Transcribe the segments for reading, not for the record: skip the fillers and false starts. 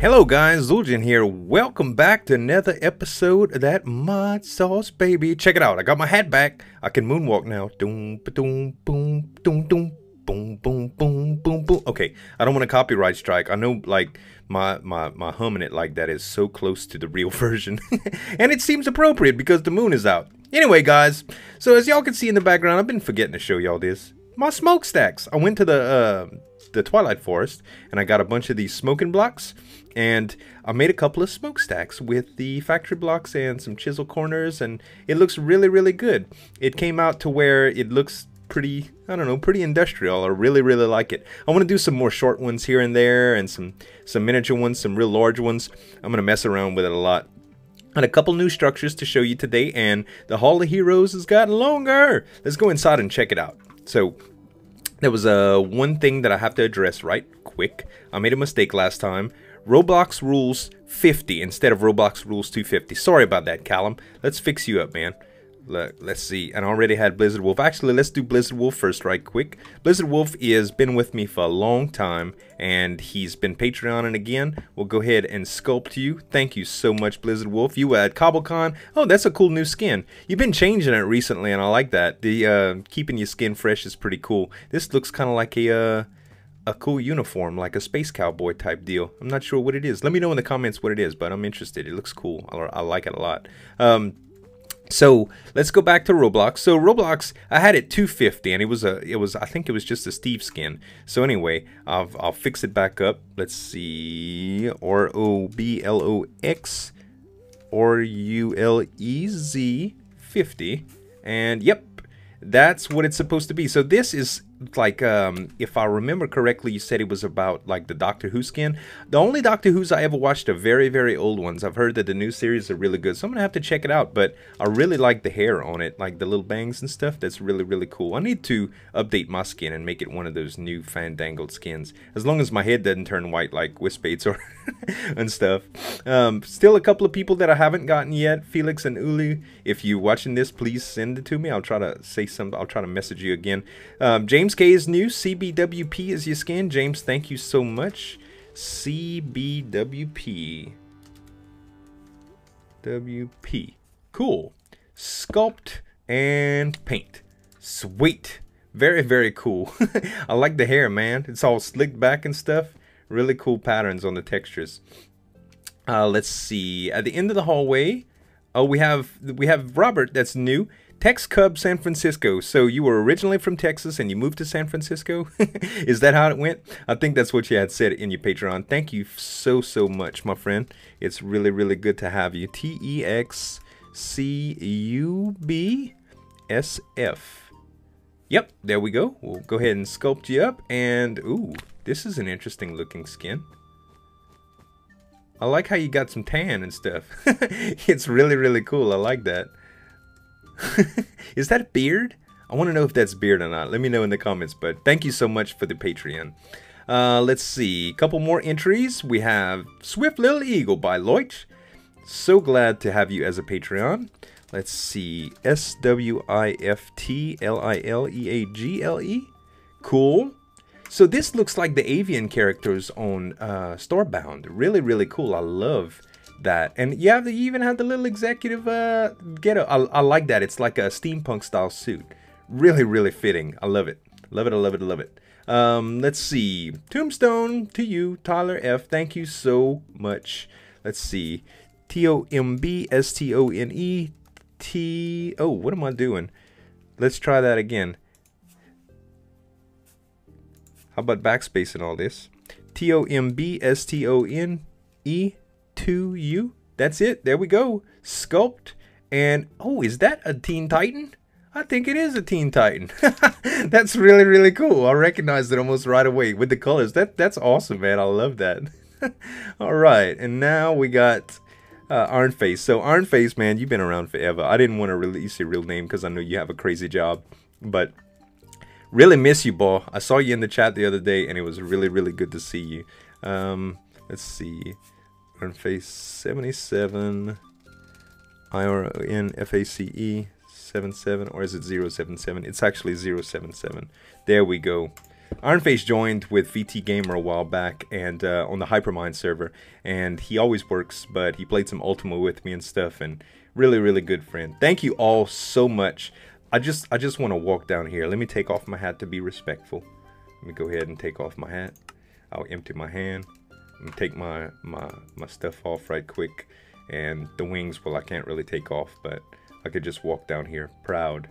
Hello guys, Zueljin here. Welcome back to another episode of that mod sauce, baby. Check it out. I got my hat back. I can moonwalk now. Doom, ba-doom, boom, doom, doom, boom, boom, boom, boom, boom. Okay, I don't want a copyright strike. I know, like, my humming it like that is so close to the real version. And it seems appropriate because the moon is out. Anyway, guys, so as y'all can see in the background, I've been forgetting to show y'all this. My smokestacks. I went to the Twilight Forest and I got a bunch of these smoking blocks. And I made a couple of smokestacks with the factory blocks and some chisel corners, and it looks really, really good. It came out to where it looks pretty, I don't know, pretty industrial. I really, really like it. I want to do some more short ones here and there, and some miniature ones, some real large ones. I'm going to mess around with it a lot. And a couple new structures to show you today, and the Hall of Heroes has gotten longer. Let's go inside and check it out. So there was one thing that I have to address right quick. I made a mistake last time. Roblox rules 50 instead of Roblox rules 250. Sorry about that, Callum. Let's fix you up, man. Let's see. And I already had Blizzard Wolf. Actually, let's do Blizzard Wolf first right quick. Blizzard Wolf has been with me for a long time, and he's been Patreoning again. We'll go ahead and sculpt you. Thank you so much, Blizzard Wolf. You were at CobbleCon. Oh, that's a cool new skin. You've been changing it recently, and I like that. The keeping your skin fresh is pretty cool. This looks kind of like a cool uniform, like a space cowboy type deal. I'm not sure what it is. Let me know in the comments what it is, but I'm interested. It looks cool. I like it a lot. So let's go back to Roblox. So Roblox, I had it 250, and it was I think it was just a Steve skin. So anyway, I'll fix it back up. Let's see, ROBLOX RULEZ 50, and yep, that's what it's supposed to be. So this is like, if I remember correctly, you said it was about like the Doctor Who skin. The only Doctor Who's I ever watched are very, very old ones. I've heard that the new series are really good, so I'm gonna have to check it out. But I really like the hair on it, like the little bangs and stuff. That's really, really cool. I need to update my skin and make it one of those new fandangled skins, as long as my head doesn't turn white like Wispates or and stuff. Still a couple of people that I haven't gotten yet. Felix and Ulu, if you're watching this, please send it to me. I'll try to say something. I'll try to message you again. James K is new. CBWP is your skin. James, thank you so much. CBWP. WP. Cool. Sculpt and paint. Sweet. Very, very cool. I like the hair, man. It's all slicked back and stuff. Really cool patterns on the textures. Let's see. At the end of the hallway, oh, we have Robert. That's new. Tex Cub San Francisco. So you were originally from Texas and you moved to San Francisco? Is that how it went? I think that's what you had said in your Patreon. Thank you so much, my friend. It's really, really good to have you. TEXCUBSF. Yep, there we go. We'll go ahead and sculpt you up. And, ooh, this is an interesting looking skin. I like how you got some tan and stuff. It's really, really cool. I like that. Is that a beard? I want to know if that's beard or not. Let me know in the comments, but thank you so much for the Patreon. Let's see. A couple more entries. We have Swift Little Eagle by Loich. So glad to have you as a Patreon. Let's see. SWIFTLILEAGLE. Cool. So this looks like the avian characters on Starbound. Really, really cool. I love that. And you even have the little executive getup. I like that. It's like a steampunk style suit. Really, really fitting. I love it. Love it, I love it, I love it. Let's see. Tombstone to you, Tyler F. Thank you so much. Let's see. TOMBSTONE T. Oh, what am I doing? Let's try that again. How about backspace and all this? TOMBSTONE to you. That's it. There we go. Sculpt. And oh, is that a Teen Titan? I think it is a Teen Titan. That's really, really cool. I recognized it almost right away with the colors. That's awesome, man. I love that. All right, and now we got Ironface. So Ironface, man, you've been around forever. I didn't want to release your real name because I know you have a crazy job, but really miss you, boy. I saw you in the chat the other day, and it was really, really good to see you. Let's see. Ironface 77, IRONFACE 77, or is it 077? It's actually 077. There we go. Ironface joined with VT Gamer a while back and on the Hypermind server, and he always works, but he played some Ultima with me and stuff, and really good friend. Thank you all so much. I just want to walk down here. Let me take off my hat to be respectful. Let me go ahead and take off my hat. I'll empty my hand and take my stuff off right quick. And the wings, well, I can't really take off, but I could just walk down here. Proud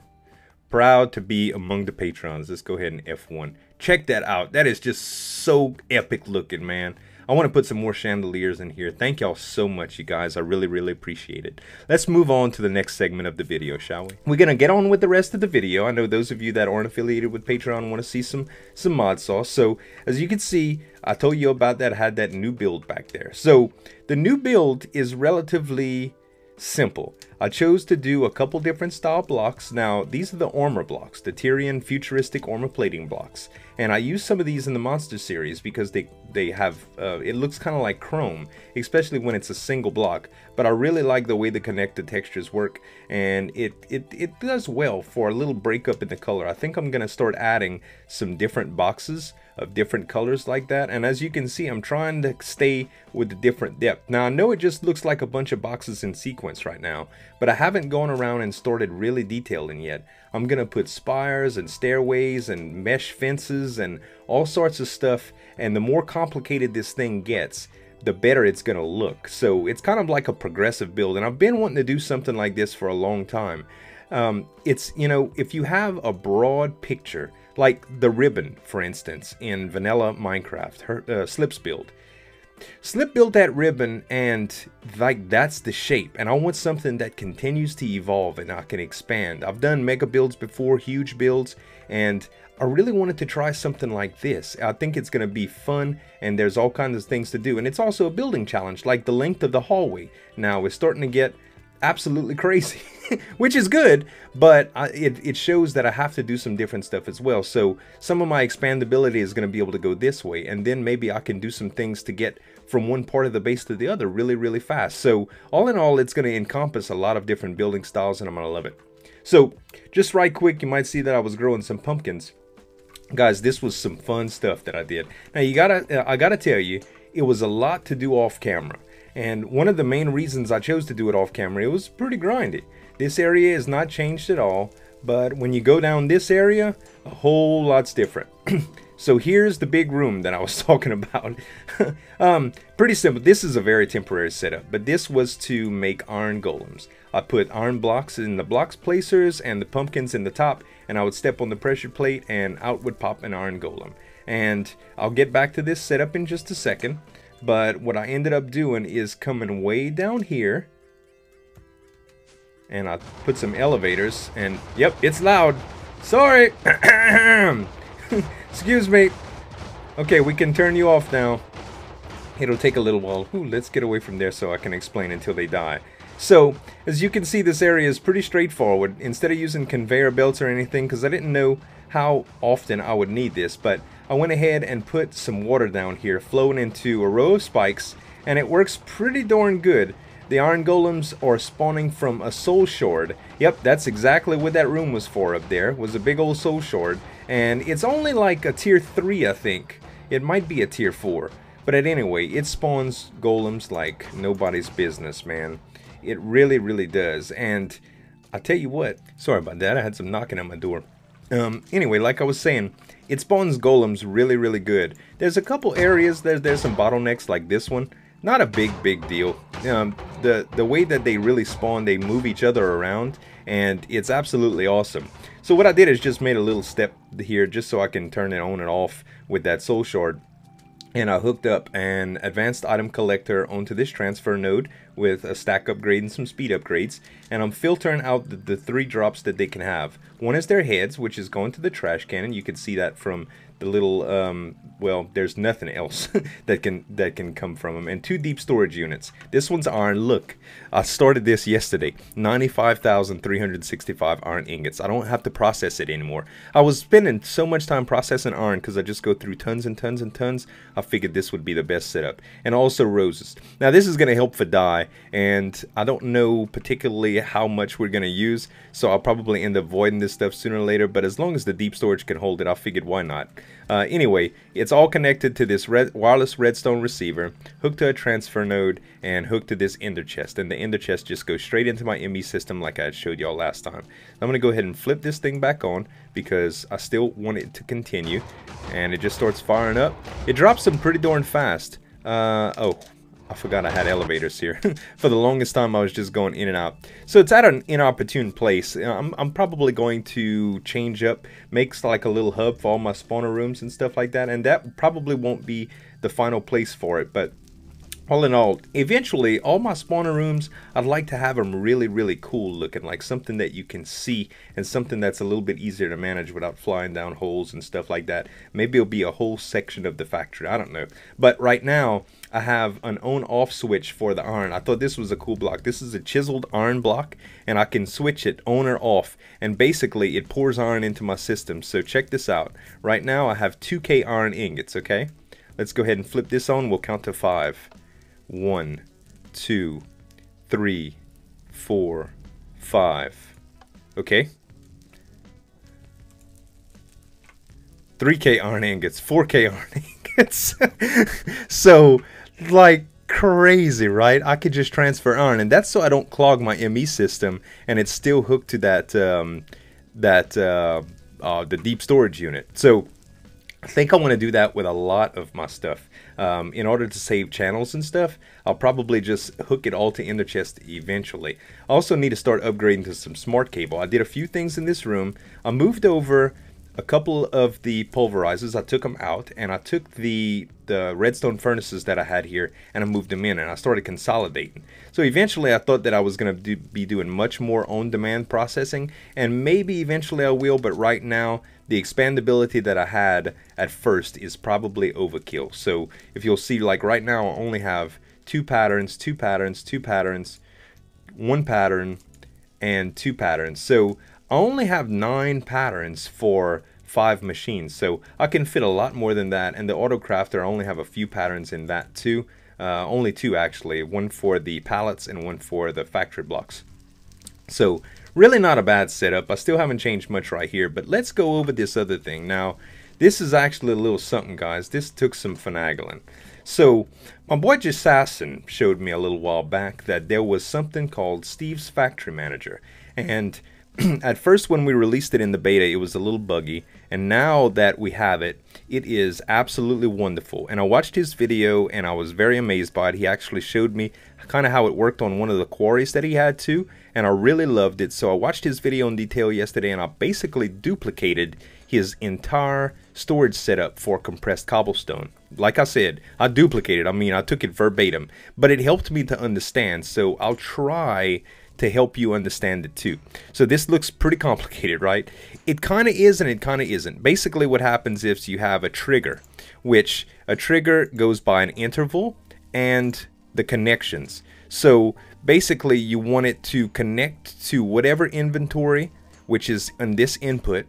to be among the patrons. Let's go ahead and F1. Check that out. That is just so epic looking, man. I want to put some more chandeliers in here. Thank y'all so much, you guys. I really appreciate it. Let's move on to the next segment of the video, shall we? We're going to get on with the rest of the video. I know those of you that aren't affiliated with Patreon want to see some mod sauce. So, as you can see, I told you about that. I had that new build back there. So, the new build is relatively simple. I chose to do a couple different style blocks. Now, these are the armor blocks, the Tyrian futuristic armor plating blocks. And I use some of these in the monster series because they have, it looks kind of like chrome, especially when it's a single block. But I really like the way the connected textures work, and it does well for a little breakup in the color. I think I'm going to start adding some different boxes of different colors like that, and as you can see, I'm trying to stay with the different depth. Now, I know it just looks like a bunch of boxes in sequence right now, but I haven't gone around and started really detailing yet. I'm gonna put spires and stairways and mesh fences and all sorts of stuff, and the more complicated this thing gets, the better it's gonna look. So it's kind of like a progressive build, and I've been wanting to do something like this for a long time. It's, you know, if you have a broad picture, like the ribbon, for instance, in vanilla Minecraft, Slip's build. Slip built that ribbon, and like that's the shape, and I want something that continues to evolve and I can expand. I've done mega builds before, huge builds, and I really wanted to try something like this. I think it's going to be fun, and there's all kinds of things to do, and it's also a building challenge, like the length of the hallway. Now it's starting to get absolutely crazy, which is good, but it shows that I have to do some different stuff as well. So some of my expandability is going to be able to go this way, and then maybe I can do some things to get from one part of the base to the other really fast. So all in all, it's going to encompass a lot of different building styles, and I'm going to love it. So just right quick, you might see that I was growing some pumpkins. Guys, this was some fun stuff that I did. Now I gotta tell you, it was a lot to do off camera. And one of the main reasons I chose to do it off camera, it was pretty grindy. This area is not changed at all, but when you go down this area, a whole lot's different. So here's the big room that I was talking about. Pretty simple. This is a very temporary setup, but this was to make iron golems. I put iron blocks in the blocks placers and the pumpkins in the top, and I would step on the pressure plate and out would pop an iron golem. And I'll get back to this setup in just a second. But what I ended up doing is coming way down here, and I put some elevators, and yep, it's loud. Sorry. Excuse me. Okay, we can turn you off now. It'll take a little while. Ooh, let's get away from there so I can explain until they die. So, as you can see, this area is pretty straightforward. Instead of using conveyor belts or anything, because I didn't know how often I would need this, but I went ahead and put some water down here flowing into a row of spikes, and it works pretty darn good. The iron golems are spawning from a soul shard. Yep, that's exactly what that room was for up there, was a big old soul shard, and it's only like a tier 3, I think. It might be a tier 4, but anyway, it spawns golems like nobody's business, man. It really does. And I tell you what, sorry about that, I had some knocking at my door. Anyway, like I was saying, it spawns golems really good. There's a couple areas, there's some bottlenecks like this one. Not a big deal. The way that they really spawn, they move each other around, and it's absolutely awesome. So what I did is just made a little step here just so I can turn it on and off with that soul shard. And I hooked up an advanced item collector onto this transfer node with a stack upgrade and some speed upgrades. And I'm filtering out the 3 drops that they can have. One is their heads, which is going to the trash can, and you can see that from the little, well, there's nothing else that can come from them. And 2 deep storage units. This one's iron. Look, I started this yesterday. 95,365 iron ingots. I don't have to process it anymore. I was spending so much time processing iron because I just go through tons and tons. I figured this would be the best setup. And also roses. Now this is going to help for dye. supply, and I don't know particularly how much we're going to use, so I'll probably end up voiding this stuff sooner or later, but as long as the deep storage can hold it, I figured why not. Anyway, it's all connected to this wireless redstone receiver, hooked to a transfer node, and hooked to this ender chest, and the ender chest just goes straight into my ME system like I had showed y'all last time. I'm going to go ahead and flip this thing back on because I still want it to continue, and it just starts firing up. It drops them pretty darn fast. Oh, I forgot I had elevators here. For the longest time I was just going in and out. So it's at an inopportune place. I'm probably going to change up, make like a little hub for all my spawner rooms and stuff like that, and that probably won't be the final place for it, but all in all, eventually, all my spawner rooms, I'd like to have them really, really cool looking, like something that you can see and something that's a little bit easier to manage without flying down holes and stuff like that. Maybe it'll be a whole section of the factory, I don't know. But right now, I have an on-off switch for the iron. I thought this was a cool block. This is a chiseled iron block, and I can switch it on or off, and basically it pours iron into my system. So check this out. Right now, I have 2K iron ingots, okay? Let's go ahead and flip this on. We'll count to 5. 1, 2, 3, 4, 5. Okay. 3K iron ingots, 4K iron ingots. So, like crazy, right? I could just transfer iron, and that's so I don't clog my ME system, and it's still hooked to that the deep storage unit. So I think I want to do that with a lot of my stuff. In order to save channels and stuff, I'll probably just hook it all to ender chest eventually. I also need to start upgrading to some smart cable. I did a few things in this room. I moved over a couple of the pulverizers. I took them out, and I took the redstone furnaces that I had here, and I moved them in, and I started consolidating. So eventually I thought that I was going to be doing much more on-demand processing, and maybe eventually I will, but right now the expandability that I had at first is probably overkill. So if you'll see, like right now I only have 2 patterns, 2 patterns, 2 patterns, 1 pattern, and 2 patterns. So I only have 9 patterns for 5 machines, so I can fit a lot more than that. And the auto crafter, I only have a few patterns in that too. Only 2 actually, 1 for the pallets and 1 for the factory blocks. So really not a bad setup. I still haven't changed much right here, but let's go over this other thing. Now, this is actually a little something, guys. This took some finagling. So my boy Jasassin showed me a little while back that there was something called Steve's Factory Manager, and at first when we released it in the beta, it was a little buggy, and now that we have it, it is absolutely wonderful. And I watched his video and I was very amazed by it. He actually showed me kind of how it worked on one of the quarries that he had too, and I really loved it. So I watched his video in detail yesterday, and I basically duplicated his entire storage setup for compressed cobblestone. Like I said, I duplicated, I mean I took it verbatim, but it helped me to understand, so I'll try to help you understand it too. So this looks pretty complicated, right? It kind of is and it kind of isn't. Basically what happens is you have a trigger, which a trigger goes by an interval and the connections. So basically you want it to connect to whatever inventory, which is on this input,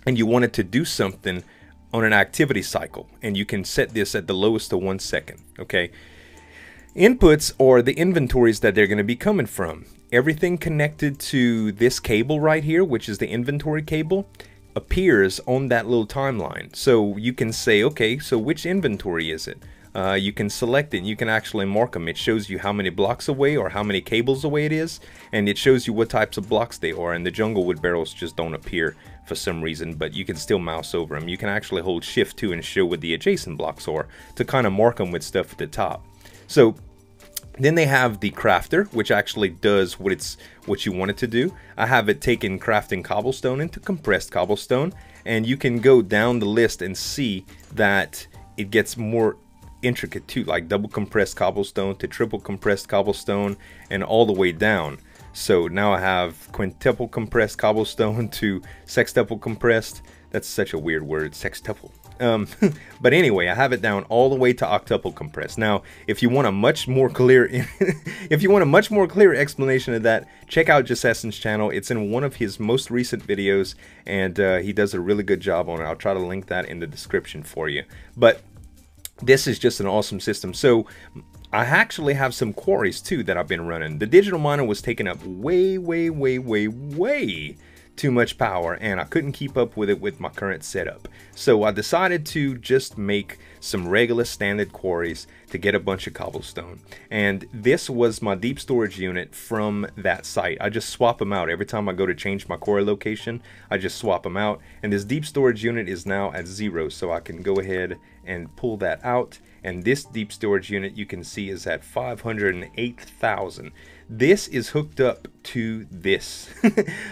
and you want it to do something on an activity cycle, and you can set this at the lowest of 1 second. Okay, inputs are the inventories that they're going to be coming from. Everything connected to this cable right here, which is the inventory cable, appears on that little timeline. So you can say, okay, so which inventory is it? You can select it, and you can actually mark them. It shows you how many blocks away or how many cables away it is, and it shows you what types of blocks they are. And the junglewood barrels just don't appear for some reason, but you can still mouse over them. You can actually hold shift 2 and show what the adjacent blocks are to kind of mark them with stuff at the top. So then they have the crafter, which actually does what you want it to do. I have it taken crafting cobblestone into compressed cobblestone, and you can go down the list and see that it gets more intricate too, like double compressed cobblestone to triple compressed cobblestone and all the way down. So now I have quintuple compressed cobblestone to sextuple compressed. That's such a weird word, sextuple. But anyway, I have it down all the way to octuple compressed. Now, if you want a much more clear, explanation of that, check out Jasassin's channel. It's in one of his most recent videos, and he does a really good job on it. I'll try to link that in the description for you. But this is just an awesome system. So I actually have some quarries too that I've been running. The digital miner was taking up way too much power, and I couldn't keep up with it with my current setup. So I decided to just make some regular standard quarries to get a bunch of cobblestone. And this was my deep storage unit from that site. I just swap them out. Every time I go to change my quarry location, I just swap them out. And this deep storage unit is now at 0, so I can go ahead and pull that out. And this deep storage unit, you can see, is at 508,000. This is hooked up to this.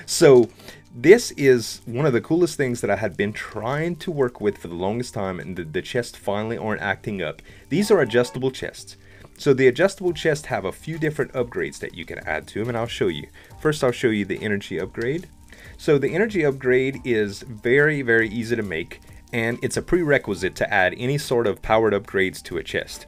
So this is one of the coolest things that I had been trying to work with for the longest time, and the chests finally aren't acting up. These are adjustable chests. So the adjustable chests have a few different upgrades that you can add to them, and I'll show you. First, I'll show you the energy upgrade. So the energy upgrade is very easy to make, and it's a prerequisite to add any sort of powered upgrades to a chest.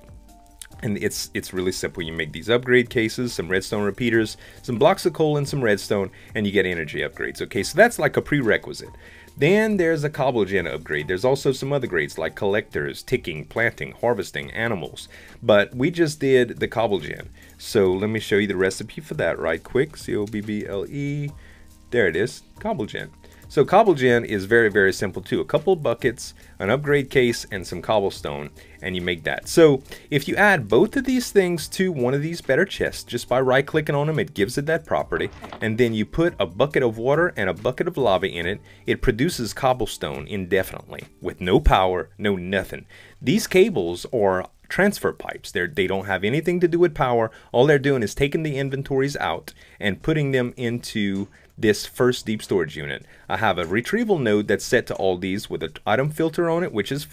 And it's really simple. You make these upgrade cases, some redstone repeaters, some blocks of coal and some redstone, and you get energy upgrades. Okay, so that's like a prerequisite. Then there's a cobblegen upgrade. There's also some other grades like collectors, ticking, planting, harvesting, animals. But we just did the cobblegen. So let me show you the recipe for that right quick. C-O-B-B-L-E. There it is, cobblegen. So cobblegen is very simple too. A couple of buckets, an upgrade case, and some cobblestone, and you make that. So if you add both of these things to one of these better chests, just by right clicking on them, it gives it that property, and then you put a bucket of water and a bucket of lava in it, it produces cobblestone indefinitely with no power, no nothing. These cables are transfer pipes. They don't have anything to do with power. All they're doing is taking the inventories out and putting them into this first deep storage unit. I have a retrieval node that's set to all these with an item filter on it, which is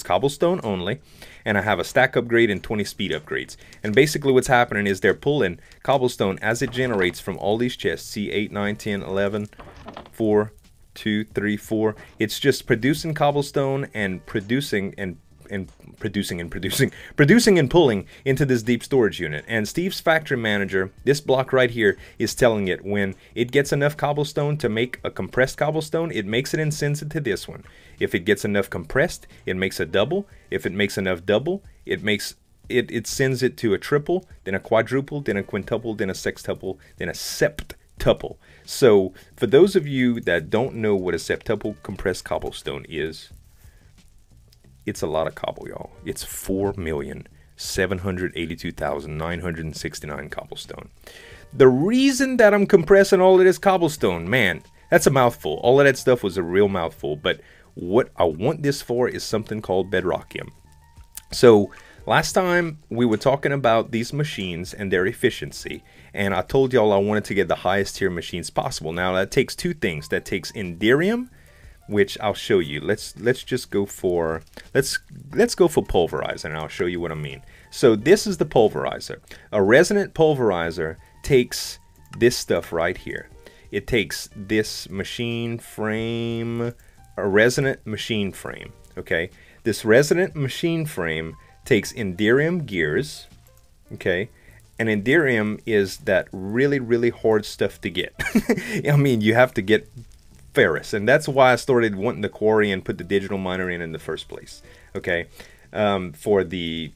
cobblestone only, and I have a stack upgrade and 20 speed upgrades. And basically what's happening is they're pulling cobblestone as it generates from all these chests. See, 8, 9, 10, 11, 4, 2, 3, 4. It's just producing cobblestone and producing and pulling into this deep storage unit. And Steve's factory manager, this block right here, is telling it when it gets enough cobblestone to make a compressed cobblestone, it makes it and sends it to this one. If it gets enough compressed, it makes a double. If it makes enough double, it sends it to a triple, then a quadruple, then a quintuple, then a sextuple, then a septuple. So for those of you that don't know what a septuple compressed cobblestone is, it's a lot of cobble, y'all. It's 4,782,969 cobblestone. The reason that I'm compressing all of this cobblestone, man, that's a mouthful. All of that stuff was a real mouthful. But what I want this for is something called bedrockium. So last time we were talking about these machines and their efficiency, and I told y'all I wanted to get the highest tier machines possible. Now that takes two things. That takes enderium, which I'll show you. Let's just go for let's go for pulverizer, and I'll show you what I mean. So this is the pulverizer. A resonant pulverizer takes this stuff right here. It takes this machine frame, a resonant machine frame. Okay, this resonant machine frame takes enderium gears. Okay, and enderium is that really hard stuff to get. I mean, you have to get ferrous, and that's why I started wanting the quarry and put the digital miner in the first place. Okay, for the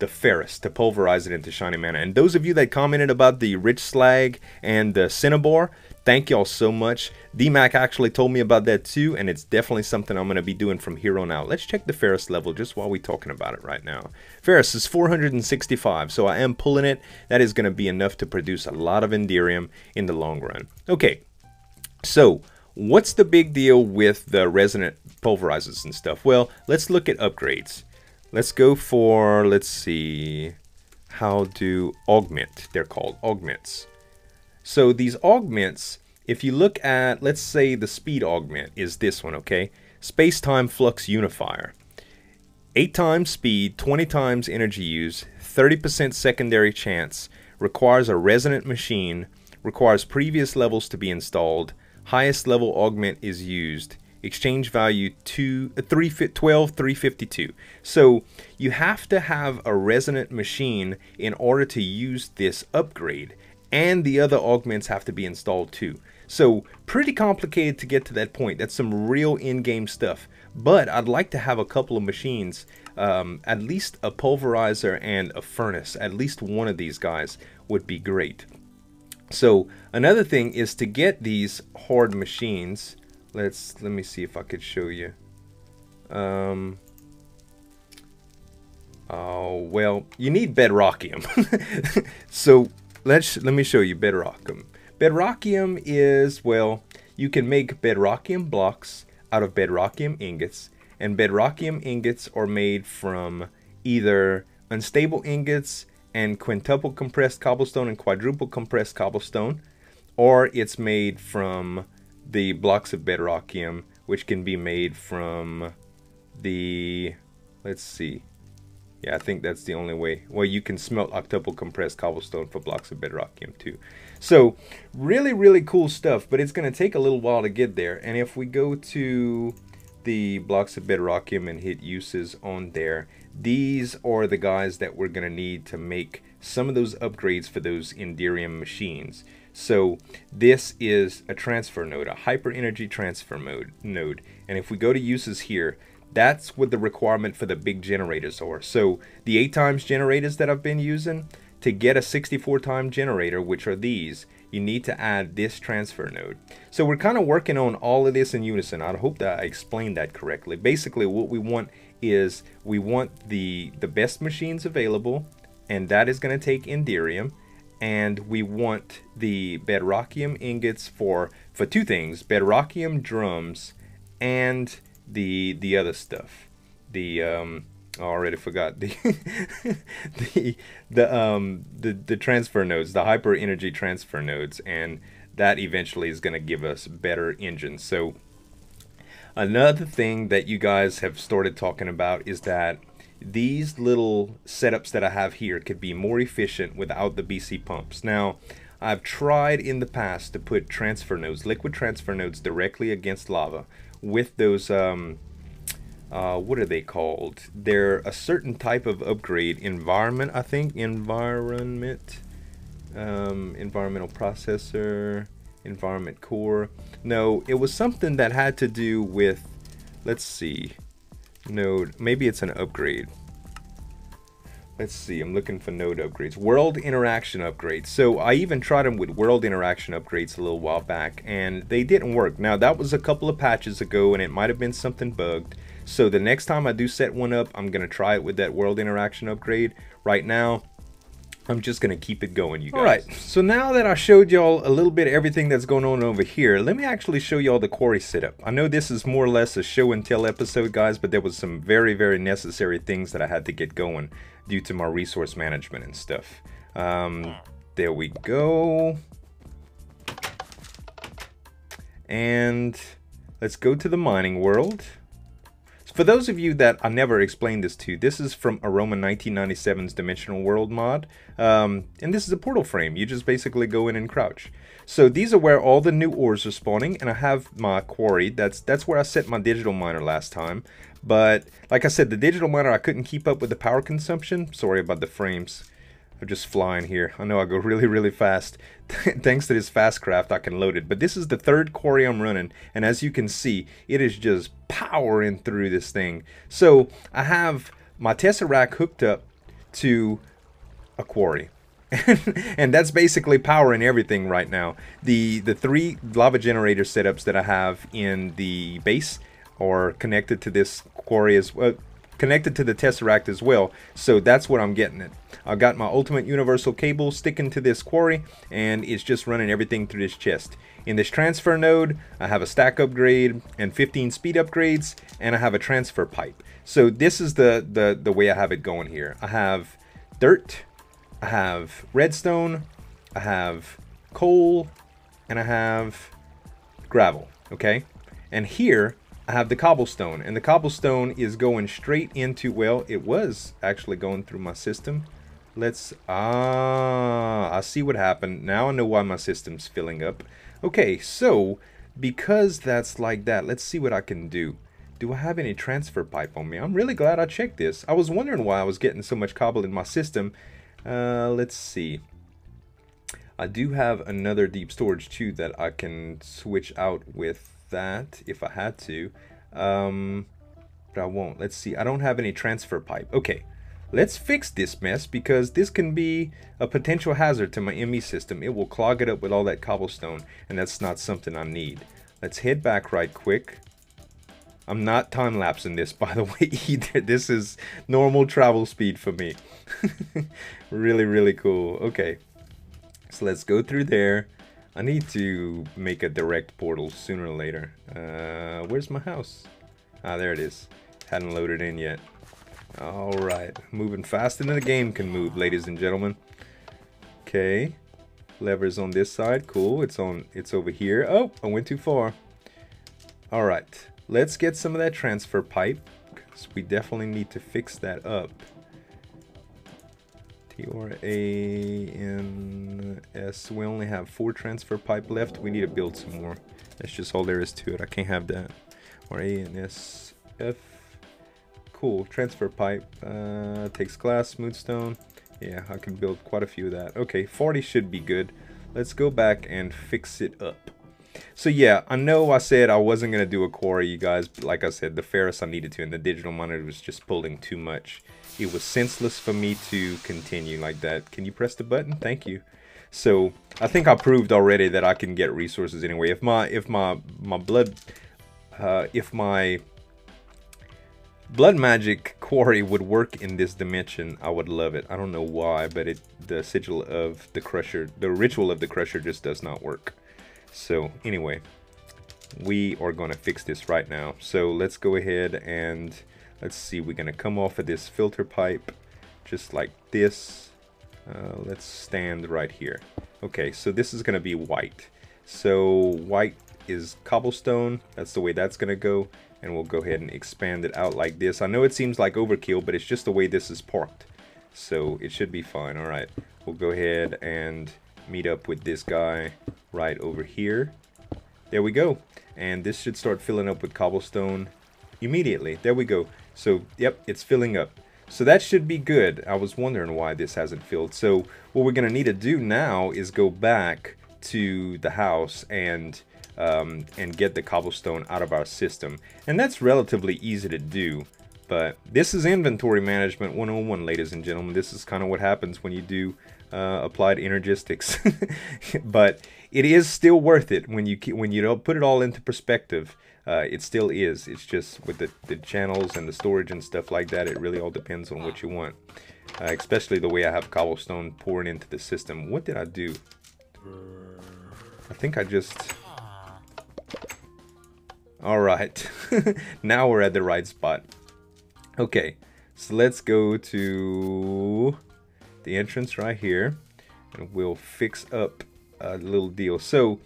ferrous to pulverize it into shiny mana. And those of you that commented about the rich slag and the cinnabar, thank y'all so much. DMAC actually told me about that too, and it's definitely something I'm going to be doing from here on out. Let's check the ferrous level just while we're talking about it right now. Ferrous is 465, so I am pulling it. That is going to be enough to produce a lot of enderium in the long run. Okay. So, what's the big deal with the resonant pulverizers and stuff? Well, let's look at upgrades. Let's go for, let's see, how to augment. They're called augments. So these augments, if you look at, let's say the speed augment is this one, okay? Space-time flux unifier. 8 times speed, 20 times energy use, 30% secondary chance, requires a resonant machine, requires previous levels to be installed, highest level augment is used, exchange value 12,352. So you have to have a resonant machine in order to use this upgrade, and the other augments have to be installed too. So pretty complicated to get to that point. That's some real in-game stuff. But I'd like to have a couple of machines, at least a pulverizer and a furnace. At least one of these guys would be great. So another thing is to get these horde machines. Let me see if I could show you. Oh well, you need bedrockium. So let me show you bedrockium. Bedrockium is, well, you can make bedrockium blocks out of bedrockium ingots, and bedrockium ingots are made from either unstable ingots and quintuple compressed cobblestone and quadruple compressed cobblestone, or it's made from the blocks of bedrockium, which can be made from the, let's see, yeah, I think that's the only way. Well, you can smelt octuple compressed cobblestone for blocks of bedrockium too. So really, really cool stuff, but it's going to take a little while to get there. And if we go to the blocks of bedrockium and hit uses on there, these are the guys that we're going to need to make some of those upgrades for those Enderium machines. So this is a transfer node, a hyper energy transfer node. And if we go to uses here, that's what the requirement for the big generators are. So the 8 times generators that I've been using, to get a 64 time generator, which are these, you need to add this transfer node. So we're kind of working on all of this in unison. I hope that I explained that correctly. Basically what we want is, we want the best machines available, and that is going to take Enderium. And we want the bedrockium ingots for 2 things: bedrockium drums and the other stuff. I already forgot the the transfer nodes, the hyper energy transfer nodes, and that eventually is going to give us better engines. So another thing that you guys have started talking about is that these little setups that I have here could be more efficient without the BC pumps. Now, I've tried in the past to put transfer nodes, liquid transfer nodes, directly against lava with those, what are they called? They're a certain type of upgrade, environment, I think, environmental processor, environment core. No, it was something that had to do with, let's see, node, maybe it's an upgrade. Let's see, I'm looking for node upgrades. World interaction upgrades. So I even tried them with world interaction upgrades a little while back, and they didn't work. Now that was a couple of patches ago, and it might have been something bugged. So the next time I do set one up, I'm going to try it with that world interaction upgrade. Right now, I'm just going to keep it going, you guys. Alright, so now that I showed y'all a little bit of everything that's going on over here, let me actually show y'all the quarry setup. I know this is more or less a show and tell episode, guys, but there was some very, very necessary things that I had to get going due to my resource management and stuff. There we go. And let's go to the mining world. For those of you that I never explained this to, this is from Aroma 1997's Dimensional World mod, and this is a portal frame. You just basically go in and crouch. So these are where all the new ores are spawning, and I have my quarry. That's where I set my digital miner last time. But like I said, the digital miner, I couldn't keep up with the power consumption. Sorry about the frames. I'm just flying here. I know I go really, really fast. Thanks to this fast craft, I can load it. But this is the 3rd quarry I'm running, and as you can see, it is just powering through this thing. So I have my Tesseract hooked up to a quarry. And that's basically powering everything right now. The 3 lava generator setups that I have in the base are connected to this quarry as well. Connected to the Tesseract as well, so that's what I'm getting it. I've got my ultimate universal cable sticking to this quarry, and it's just running everything through this chest. In this transfer node, I have a stack upgrade and 15 speed upgrades, and I have a transfer pipe. So this is the way I have it going here. I have dirt, I have redstone, I have coal, and I have gravel, okay? And here I have the cobblestone, and the cobblestone is going straight into, well, it was actually going through my system. I see what happened. Now I know why my system's filling up. Okay, so because that's like that, let's see what I can do. Do I have any transfer pipe on me? I'm really glad I checked this. I was wondering why I was getting so much cobble in my system. Let's see. I do have another deep storage too that I can switch out with that if I had to. But I won't. Let's see. I don't have any transfer pipe. Okay. Let's fix this mess because this can be a potential hazard to my ME system. It will clog it up with all that cobblestone, and that's not something I need. Let's head back right quick. I'm not time-lapsing this, by the way, either. This is normal travel speed for me. Really, really cool. Okay. So let's go through there. I need to make a direct portal sooner or later. Where's my house? Ah, there it is. Hadn't loaded in yet. Alright, moving faster than the game can move, ladies and gentlemen. Okay, levers on this side, cool, it's over here. Oh, I went too far. Alright, let's get some of that transfer pipe, because we definitely need to fix that up. T-R-A-N-S, we only have 4 transfer pipe left, we need to build some more. That's just all there is to it, I can't have that. Or A-N-S-F. Cool, transfer pipe, takes glass, smooth stone. Yeah, I can build quite a few of that. Okay, 40 should be good. Let's go back and fix it up. So yeah, I know I said I wasn't going to do a quarry, you guys, but like I said, the ferrous I needed to, and the digital monitor was just pulling too much. It was senseless for me to continue like that. Can you press the button? Thank you. So, I think I proved already that I can get resources anyway. If my blood magic quarry would work in this dimension, I would love it. I don't know why, but the sigil of the crusher, the ritual of the crusher just does not work. So anyway, we are going to fix this right now. So let's go ahead and let's see, we're going to come off of this filter pipe just like this. Let's stand right here. Okay, so this is going to be white. So white is cobblestone. That's the way that's going to go. And we'll go ahead and expand it out like this. I know it seems like overkill, but it's just the way this is parked. So it should be fine. Alright, we'll go ahead and meet up with this guy right over here. There we go. And this should start filling up with cobblestone immediately. There we go. So, yep, it's filling up. So that should be good. I was wondering why this hasn't filled. So what we're going to need to do now is go back to the house and get the cobblestone out of our system. And that's relatively easy to do, but this is inventory management 101, ladies and gentlemen. This is kind of what happens when you do applied energistics. But it is still worth it when you don't put it all into perspective. It still is. It's just with the channels and the storage and stuff like that, it really all depends on what you want. Especially the way I have cobblestone pouring into the system. What did I do? I think I just... Alright, now we're at the right spot. Okay, so let's go to the entrance right here, and we'll fix up a little deal. So,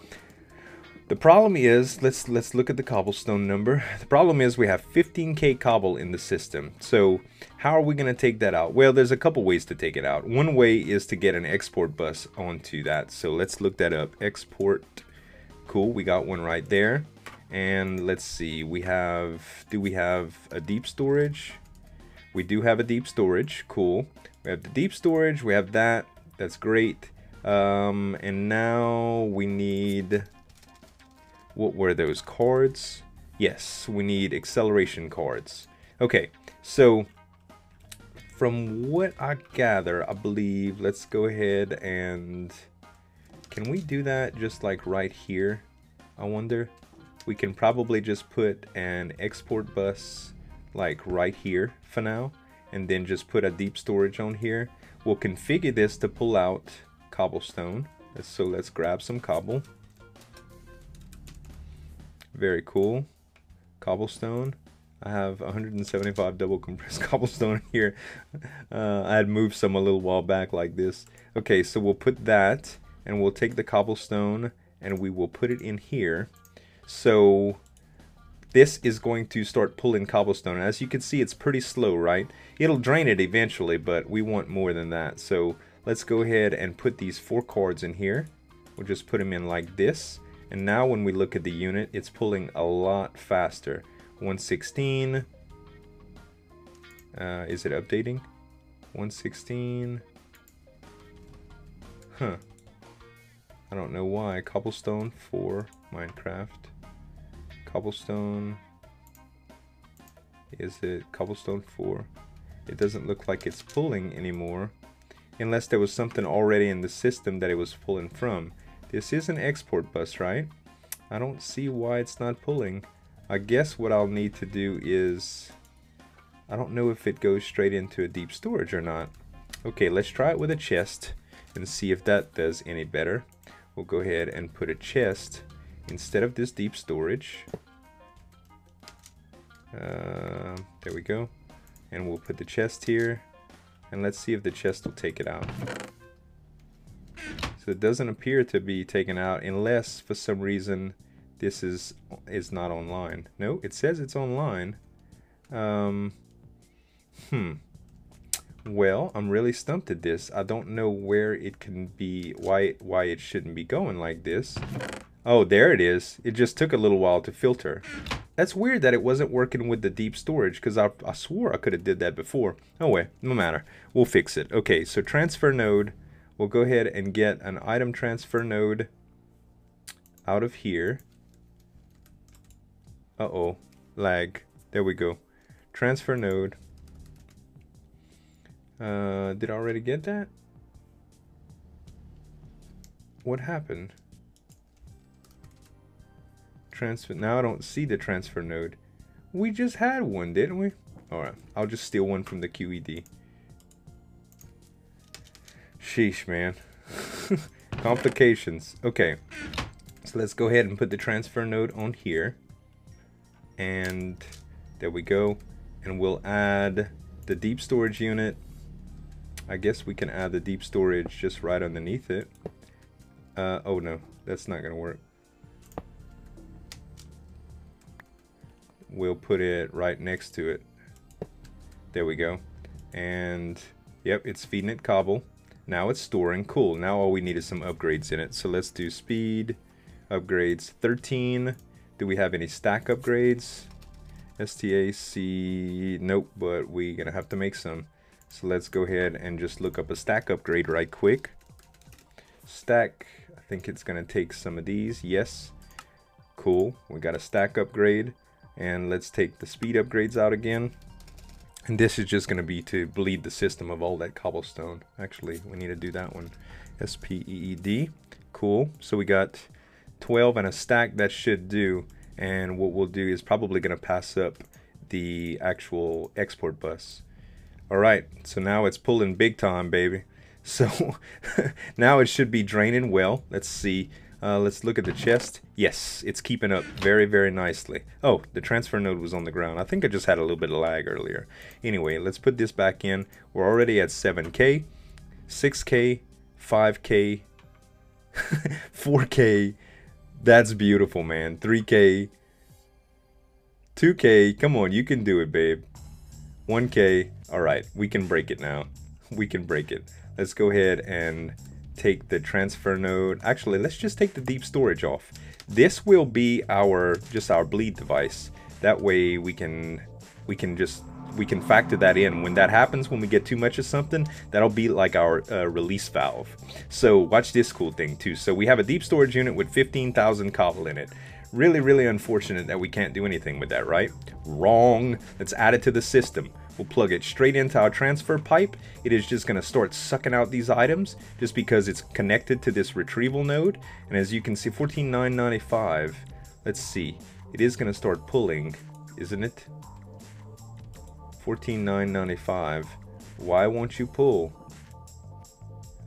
the problem is, let's look at the cobblestone number. The problem is we have 15k cobble in the system. So, how are we going to take that out? Well, there's a couple ways to take it out. One way is to get an export bus onto that. So, let's look that up. Export, cool, we got one right there. And let's see, do we have a deep storage? We do have a deep storage, cool. We have the deep storage, we have that, that's great. And now we need, what were those, cards? Yes, we need acceleration cards. Okay, so from what I gather, I believe, let's go ahead and, can we do that just like right here, I wonder? We can probably just put an export bus like right here for now, and then just put a deep storage on here. We'll configure this to pull out cobblestone. So let's grab some cobble. Very cool. Cobblestone. I have 175 double compressed cobblestone here. I had moved some a little while back like this. Okay, so we'll put that, and we'll take the cobblestone, and we will put it in here. So this is going to start pulling cobblestone. As you can see, it's pretty slow, right? It'll drain it eventually, but we want more than that. So let's go ahead and put these 4 cards in here. We'll just put them in like this. And now when we look at the unit, it's pulling a lot faster. 116. Is it updating? 116. Huh. I don't know why. Cobblestone 4, Minecraft. Cobblestone. Is it Cobblestone 4? It doesn't look like it's pulling anymore. Unless there was something already in the system that it was pulling from. This is an export bus, right? I don't see why it's not pulling. I guess what I'll need to do is... I don't know if it goes straight into a deep storage or not. Okay, let's try it with a chest and see if that does any better. We'll go ahead and put a chest instead of this deep storage. There we go. And we'll put the chest here. And let's see if the chest will take it out. So it doesn't appear to be taken out unless for some reason this is not online. No, it says it's online. Well, I'm really stumped at this. I don't know where it can be, why it shouldn't be going like this. Oh, there it is. It just took a little while to filter. That's weird that it wasn't working with the deep storage, because I swore I could have did that before. Oh wait, no matter. We'll fix it. Okay, so transfer node. We'll go ahead and get an item transfer node out of here. Uh-oh, lag. There we go. Transfer node. Did I already get that? What happened? Transfer. Now I don't see the transfer node. We just had one, didn't we? Alright, I'll just steal one from the QED. Sheesh, man. Complications. Okay, so let's go ahead and put the transfer node on here. And there we go. And we'll add the deep storage unit. I guess we can add the deep storage just right underneath it. Oh no, that's not gonna work. We'll put it right next to it. There we go. And yep, it's feeding it cobble. Now it's storing. Cool. Now all we need is some upgrades in it. So let's do speed upgrades 13. Do we have any stack upgrades? STAC, nope, but we're gonna have to make some. So let's go ahead and just look up a stack upgrade right quick. Stack, I think it's gonna take some of these. Yes, cool. We got a stack upgrade, and let's take the speed upgrades out again. And this is just gonna be to bleed the system of all that cobblestone. Actually, we need to do that one. SPEED, cool. So we got 12 and a stack. That should do. And what we'll do is probably gonna pass up the actual export bus. Alright, so now it's pulling big time, baby. So now it should be draining well. Let's see. Let's look at the chest. Yes, it's keeping up very, very nicely. Oh, the transfer node was on the ground. I think I just had a little bit of lag earlier. Anyway, let's put this back in. We're already at 7K, 6K, 5K, 4K. That's beautiful, man. 3K, 2K. Come on, you can do it, babe. 1K. Alright, we can break it now. We can break it. Let's go ahead and take the transfer node. Actually, let's just take the deep storage off. This will be our bleed device. That way we can factor that in. When that happens, when we get too much of something, that'll be like our release valve. So watch this cool thing too. So we have a deep storage unit with 15,000 cobble in it. Really, really unfortunate that we can't do anything with that, right? Wrong. Let's add it to the system. We'll plug it straight into our transfer pipe. It is just going to start sucking out these items just because it's connected to this retrieval node. And as you can see, 14,995. Let's see. It is going to start pulling, isn't it? 14,995. Why won't you pull?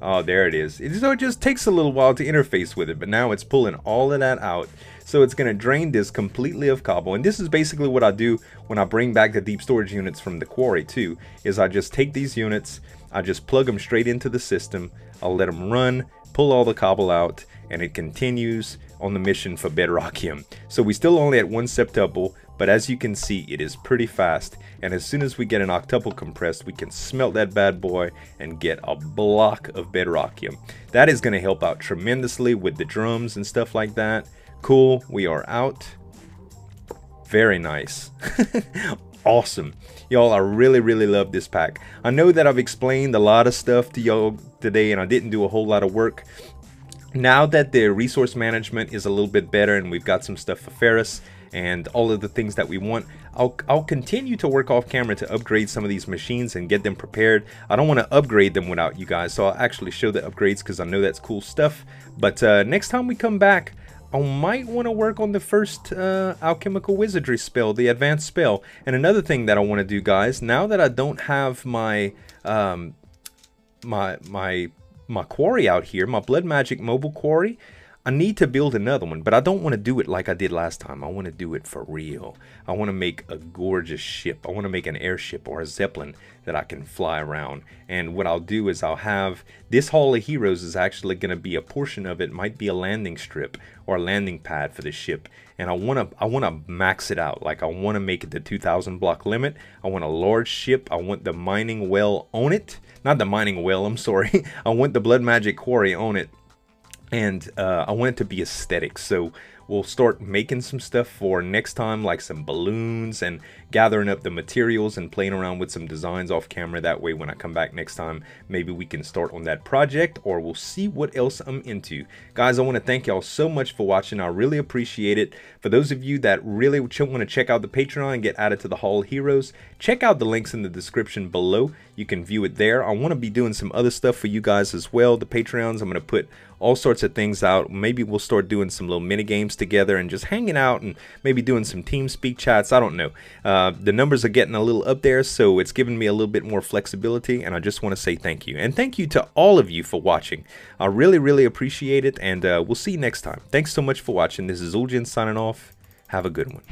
Oh, there it is. So it just takes a little while to interface with it, but now it's pulling all of that out. So it's going to drain this completely of cobble. And this is basically what I do when I bring back the deep storage units from the quarry too, is I just take these units, I just plug them straight into the system, I'll let them run, pull all the cobble out, and it continues on the mission for bedrockium. So we still only at 1 septuple, but as you can see, it is pretty fast. And as soon as we get an octuple compressed, we can smelt that bad boy and get a block of bedrockium. That is going to help out tremendously with the drums and stuff like that. Cool, we are out. Very nice. Awesome. Y'all, I really, really love this pack. I know that I've explained a lot of stuff to y'all today and I didn't do a whole lot of work. now that the resource management is a little bit better and we've got some stuff for Ferris and all of the things that we want, I'll continue to work off camera to upgrade some of these machines and get them prepared. I don't want to upgrade them without you guys, so I'll actually show the upgrades because I know that's cool stuff. But next time we come back, I might want to work on the first alchemical wizardry spell, the advanced spell. And another thing that I want to do, guys, now that I don't have my my quarry out here, my blood magic mobile quarry, I need to build another one, but I don't want to do it like I did last time. I want to do it for real. I want to make a gorgeous ship. I want to make an airship or a zeppelin that I can fly around. And what I'll do is I'll have this Hall of Heroes is actually going to be a portion of it, might be a landing strip or a landing pad for the ship. And I want to max it out. Like I want to make it the 2,000 block limit. I want a large ship. I want the mining well on it. Not the mining well, I'm sorry. I want the blood magic quarry on it. And I want it to be aesthetic, so we'll start making some stuff for next time, like some balloons and gathering up the materials and playing around with some designs off camera. That way when I come back next time, maybe we can start on that project, or we'll see what else I'm into. Guys, I want to thank y'all so much for watching. I really appreciate it. For those of you that really want to check out the Patreon and get added to the Hall of Heroes, check out the links in the description below. You can view it there. I want to be doing some other stuff for you guys as well. The Patreons, I'm going to put all sorts of things out. Maybe we'll start doing some little mini games together and just hanging out and maybe doing some team speak chats. I don't know. The numbers are getting a little up there, so it's giving me a little bit more flexibility, and I just want to say thank you. And thank you to all of you for watching. I really, really appreciate it, and we'll see you next time. Thanks so much for watching. This is Zueljin signing off. Have a good one.